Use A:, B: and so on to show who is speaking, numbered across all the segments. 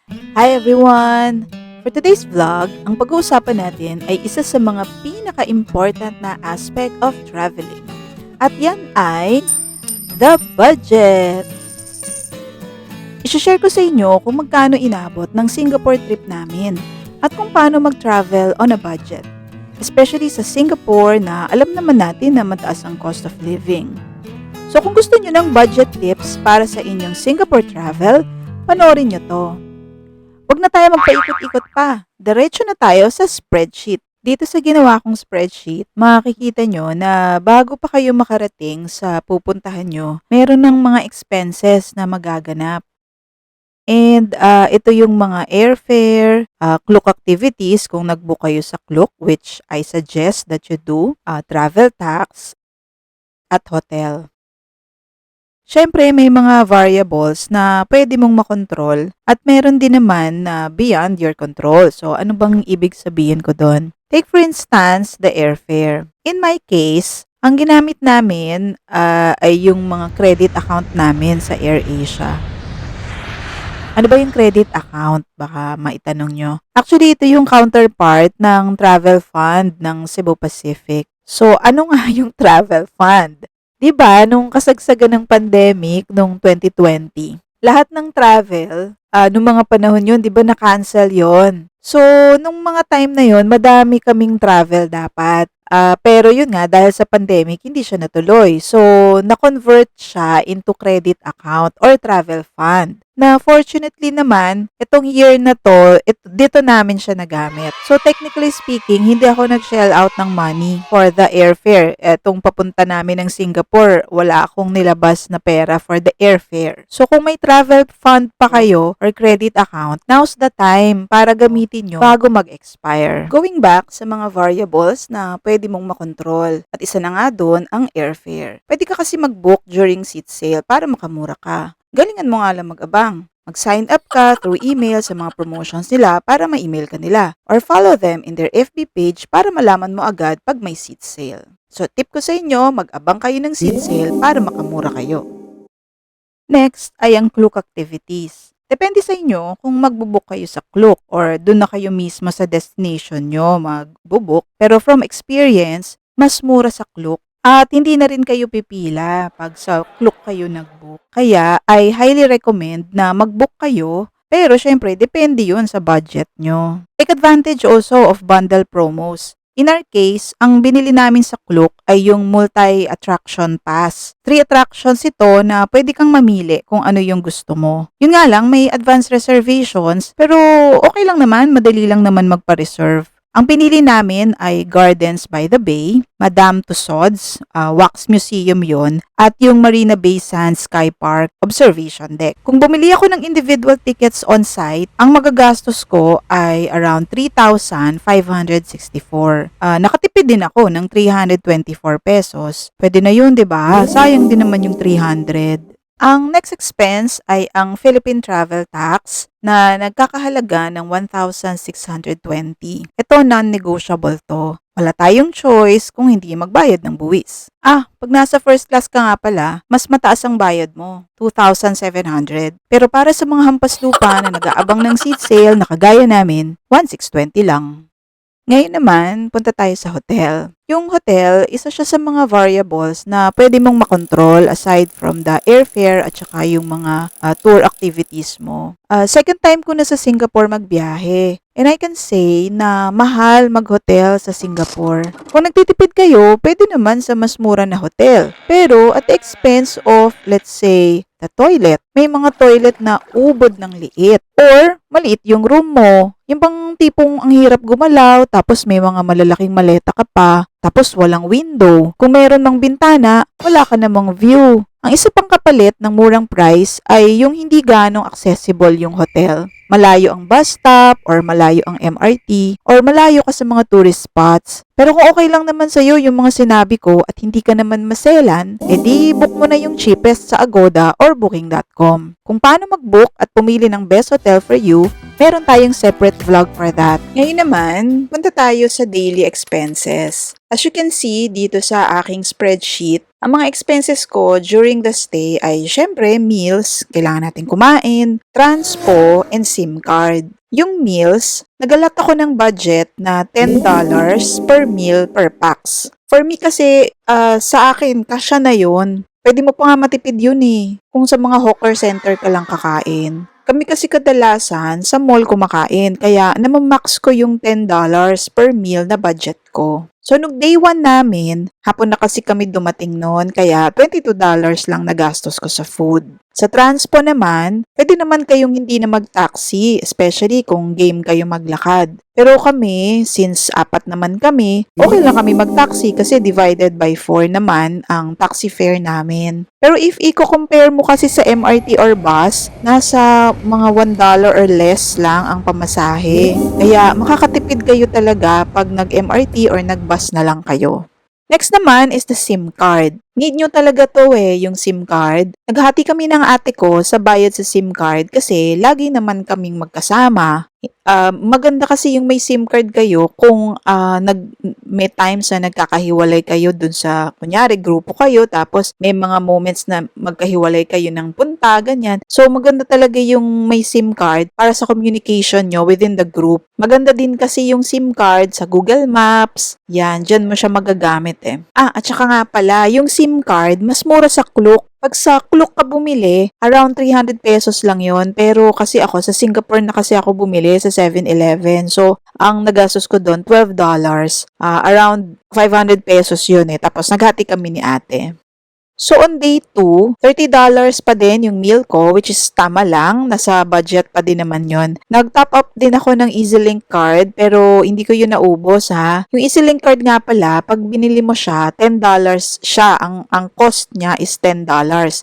A: Hi everyone! For today's vlog, ang pag-uusapan natin ay isa sa mga pinaka-important na aspect of traveling. At yan ay the budget! I-share ko sa inyo kung magkano inabot ng Singapore trip namin at kung paano mag-travel on a budget. Especially sa Singapore na alam naman natin na mataas ang cost of living. So kung gusto nyo ng budget tips para sa inyong Singapore travel, panoorin nyo to. Huwag na tayo magpaikot-ikot pa. Diretso na tayo sa spreadsheet. Dito sa ginawa kong spreadsheet, makikita nyo na bago pa kayo makarating sa pupuntahan nyo, meron ng mga expenses na magaganap. And ito yung mga airfare, Klook activities kung nag-book kayo sa Klook, which I suggest that you do, travel tax, at hotel. Siyempre, may mga variables na pwede mong makontrol at meron din naman na beyond your control. So, ano bang ibig sabihin ko doon? Take for instance, the airfare. In my case, ang ginamit namin ay yung mga credit account namin sa AirAsia. Ano ba yung credit account? Baka maitanong nyo. Actually, ito yung counterpart ng travel fund ng Cebu Pacific. So, ano nga yung travel fund? 'Di ba, nung kasagsagan ng pandemic nung 2020, lahat ng travel, nung mga panahon yun, 'di ba na-cancel yon. So, nung mga time na yon, madami kaming travel dapat. Pero yun nga, dahil sa pandemic, hindi siya natuloy. So, na-convert siya into credit account or travel fund. Na fortunately naman, itong year na to, dito namin siya nagamit. So, technically speaking, hindi ako nag-shell out ng money for the airfare. Etong papunta namin ng Singapore, wala akong nilabas na pera for the airfare. So, kung may travel fund pa kayo or credit account, now's the time para gamitin nyo bago mag-expire. Going back sa mga variables na pwede mong makontrol. At isa na nga doon ang airfare. Pwede ka kasi mag-book during seat sale para makamura ka. Galingan mo nga lang mag-abang. Mag-sign up ka through email sa mga promotions nila para ma-email ka nila. Or follow them in their FB page para malaman mo agad pag may seat sale. So tip ko sa inyo, mag-abang kayo ng seat sale para makamura kayo. Next ay ang Klook activities. Depende sa inyo kung magbo-book kayo sa Klook or doon na kayo mismo sa destination nyo magbo-book. Pero from experience, mas mura sa Klook. At hindi na rin kayo pipila pag sa Klook kayo nag-book. Kaya I highly recommend na mag-book kayo, pero syempre depende yun sa budget nyo. Take advantage also of bundle promos. In our case, ang binili namin sa Klook ay yung multi-attraction pass. 3 attractions ito na pwede kang mamili kung ano yung gusto mo. Yun nga lang, may advance reservations, pero okay lang naman, madali lang naman magpa-reserve. Ang pinili namin ay Gardens by the Bay, Madame Tussauds, Wax Museum yon, at yung Marina Bay Sands Sky Park Observation Deck. Kung bumili ako ng individual tickets on-site, ang magagastos ko ay around 3,564. Nakatipid din ako ng 324 pesos. Pwede na yun, 'di ba? Sayang din naman yung 300. Ang next expense ay ang Philippine Travel Tax na nagkakahalaga ng 1,620. Ito non-negotiable to. Wala tayong choice kung hindi magbayad ng buwis. Pag nasa first class ka nga pala, mas mataas ang bayad mo, 2,700. Pero para sa mga hampas lupa na nag-aabang ng seat sale na kagaya namin, 1,620 lang. Ngayon naman, punta tayo sa hotel. Yung hotel, isa siya sa mga variables na pwede mong makontrol aside from the airfare at saka yung mga tour activities mo. Second time ko na sa Singapore magbiyahe. And I can say na mahal mag-hotel sa Singapore. Kung nagtitipid kayo, pwede naman sa mas mura na hotel. Pero at the expense of, let's say, the toilet. May mga toilet na ubod ng liit. Or, maliit yung room mo. Yung bang tipong ang hirap gumalaw, tapos may mga malalaking maleta ka pa, tapos walang window. Kung meron mang bintana, wala ka namang view. Ang isa pang kapalit ng murang price ay yung hindi ganong accessible yung hotel. Malayo ang bus stop, or malayo ang MRT, or malayo ka sa mga tourist spots. Pero kung okay lang naman sa'yo yung mga sinabi ko at hindi ka naman maselan, edi book mo na yung cheapest sa Agoda or Booking.com. Kung paano mag-book at pumili ng best hotel for you, meron tayong separate vlog for that. Ngayon naman, punta tayo sa daily expenses. As you can see dito sa aking spreadsheet, Ang mga expenses ko during the stay ay syempre meals, kailangan natin kumain, transpo, and SIM card. Yung meals, nagalat ako ng budget na $10 per meal per pax. For me kasi, sa akin, kasya na yun. Pwede mo pa nga matipid yun eh, kung sa mga hawker center ka lang kakain. Kami kasi kadalasan sa mall kumakain, kaya namamax ko yung $10 per meal na budget ko. So, nung day 1 namin, hapon na kasi kami dumating noon, kaya $22 lang nagastos ko sa food. Sa transpo naman, pwede naman kayong hindi na mag-taxi, especially kung game kayo maglakad. Pero kami, since 4 naman kami, okay lang kami mag-taxi kasi divided by 4 naman ang taxi fare namin. Pero if i-compare mo kasi sa MRT or bus, nasa mga $1 or less lang ang pamasahe. Kaya makakatipid kayo talaga pag nag-MRT or nag-bus na lang kayo. Next naman is the SIM card. Need nyo talaga to yung SIM card. Naghati kami ng ate ko sa bayad sa SIM card kasi lagi naman kaming magkasama. Maganda kasi yung may SIM card kayo kung may times na nagkakahiwalay kayo dun sa, kunyari, grupo kayo, tapos may mga moments na magkahiwalay kayo ng punta, ganyan. So, maganda talaga yung may SIM card para sa communication nyo within the group. Maganda din kasi yung SIM card sa Google Maps. Yan, dyan mo siya magagamit eh. At saka nga pala, yung SIM card, mas mura sa Klook. Pag sa Klook ka bumili, around 300 pesos lang yon. Pero kasi ako, sa Singapore na kasi ako bumili sa 7-Eleven. So, ang nagastos ko doon, $12. Around 500 pesos yun eh. Tapos, naghati kami ni ate. So, on day 2, $30 pa din yung meal ko, which is tama lang. Nasa budget pa din naman yon. Nag-top up din ako ng EasyLink card, pero hindi ko yun naubos ha. Yung EasyLink card nga pala, pag binili mo siya, $10 siya. Ang cost niya is $10.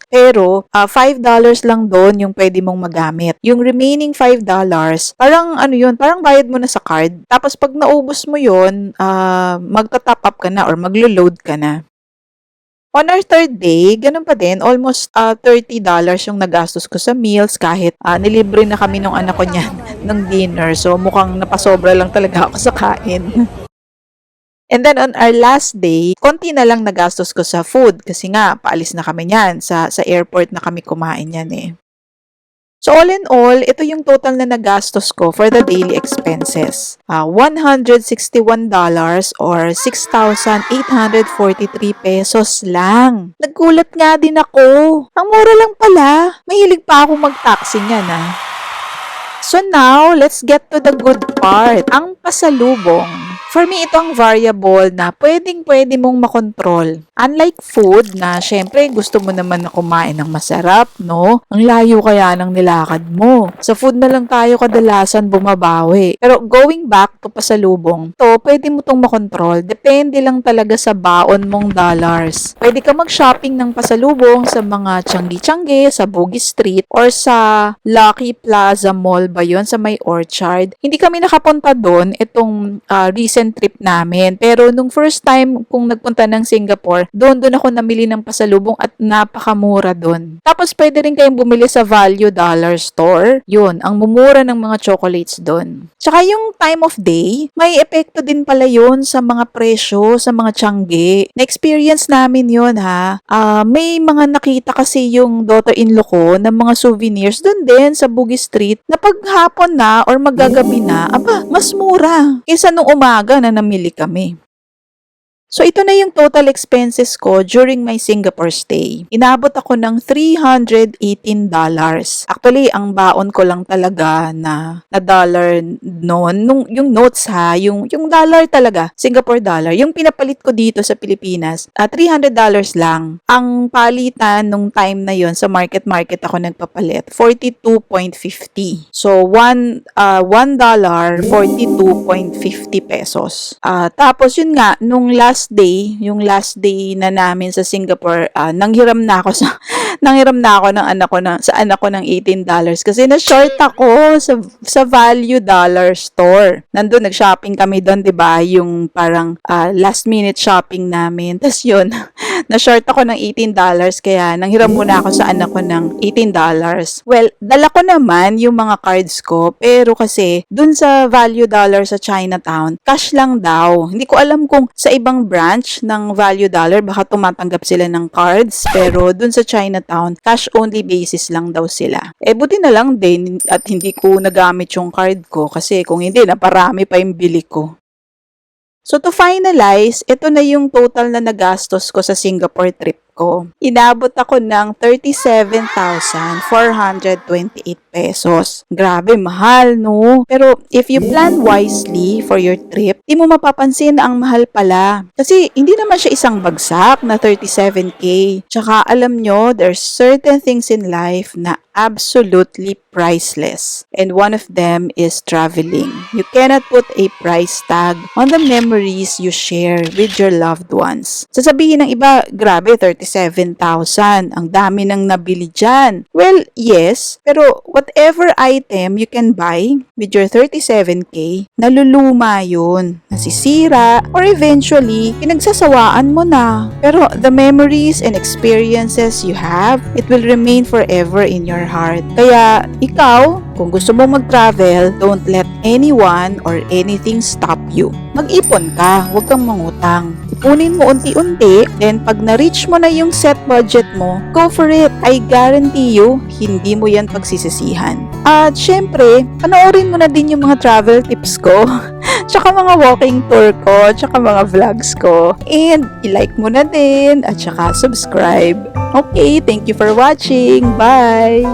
A: Pero, $5 lang doon yung pwede mong magamit. Yung remaining $5, parang parang bayad mo na sa card. Tapos, pag naubos mo yun, magta-top up ka na or maglo-load ka na. On our third day, ganun pa din, almost $30 yung nagastos ko sa meals kahit nilibre na kami nung anak ko niyan ng dinner. So mukhang napasobra lang talaga ako sa kain. And then on our last day, konti na lang nagastos ko sa food kasi nga paalis na kami niyan. Sa airport na kami kumain yan eh. So all in all, ito yung total na nagastos ko for the daily expenses. $161 or 6,843 pesos lang. Naggulat nga din ako. Ang mura lang pala. Mahilig pa ako mag-taxi niyan So now, let's get to the good part. Ang pasalubong. For me, ito ang variable na pwedeng-pwede mong makontrol. Unlike food na syempre gusto mo naman na kumain ng masarap, no? Ang layo kaya ng nilakad mo. Sa food na lang tayo kadalasan bumabawi. Pero going back to pasalubong, to pwede mo tong makontrol. Depende lang talaga sa baon mong dollars. Pwede ka mag-shopping ng pasalubong sa mga Changi-Changi, sa Bugis Street, or sa Lucky Plaza Mall ba yun, sa may Orchard. Hindi kami nakapunta doon itong recent trip namin. Pero nung first time kung nagpunta ng Singapore, doon ako namili ng pasalubong at napakamura doon. Tapos pwede rin kayong bumili sa Value Dollar Store. Yun, ang mumura ng mga chocolates doon. Tsaka yung time of day, may epekto din pala yun sa mga presyo, sa mga Changi. Na-experience namin yun ha. May mga nakita kasi yung daughter-in-law ko ng mga souvenirs doon din sa Bugis Street na paghapon na or magagabi na, mas mura kaysa nung umaga na namili kami. So, ito na yung total expenses ko during my Singapore stay. Inabot ako ng $318. Actually, ang baon ko lang talaga na dollar noon, yung notes ha, yung dollar talaga, Singapore dollar. Yung pinapalit ko dito sa Pilipinas, $300 lang. Ang palitan nung time na yon sa market ako nagpapalit, 42.50. So, $1, 42.50 pesos. Tapos, yun nga, nung last day na namin sa Singapore, nanghiram na ako sa Nanghiram na ako ng sa anak ko ng $18 kasi na-short ako sa Value Dollar Store. Nandun, nag-shopping kami doon, 'di ba? Yung parang last minute shopping namin. Tapos yun, na-short ako ng $18 kaya nanghiram muna ako sa anak ko ng $18. Well, dala ko naman yung mga cards ko pero kasi dun sa Value Dollar sa Chinatown, cash lang daw. Hindi ko alam kung sa ibang branch ng Value Dollar baka tumatanggap sila ng cards pero dun sa Chinatown, cash only basis lang daw sila. Buti na lang din at hindi ko nagamit yung card ko kasi kung hindi, naparami pa yung bili ko. So to finalize, ito na yung total na nagastos ko sa Singapore trip ko. Inabot ako ng 37,428 pesos. Grabe, mahal, no? Pero if you plan wisely for your trip, di mo mapapansin na ang mahal pala. Kasi hindi naman siya isang bagsak na 37K. Tsaka alam nyo, there's certain things in life na absolutely priceless. And one of them is traveling. You cannot put a price tag on the memories you share with your loved ones. Sasabihin ng iba, grabe, 37,000. Ang dami nang nabili dyan. Well, yes, pero whatever item you can buy with your 37K, naluluma yun, nasisira, or eventually, pinagsasawaan mo na. Pero the memories and experiences you have, it will remain forever in your heart. Kaya, ikaw, kung gusto mo mag-travel, don't let anyone or anything stop you. Mag-ipon ka, huwag kang mangutang. Ipunin mo unti-unti, then pag na-reach mo na yung set budget mo, go for it. I guarantee you, hindi mo yan pagsisisihan. At syempre, panoorin mo na din yung mga travel tips ko, tsaka mga walking tour ko, tsaka mga vlogs ko. And i-like mo na din, at tsaka subscribe. Okay, thank you for watching. Bye!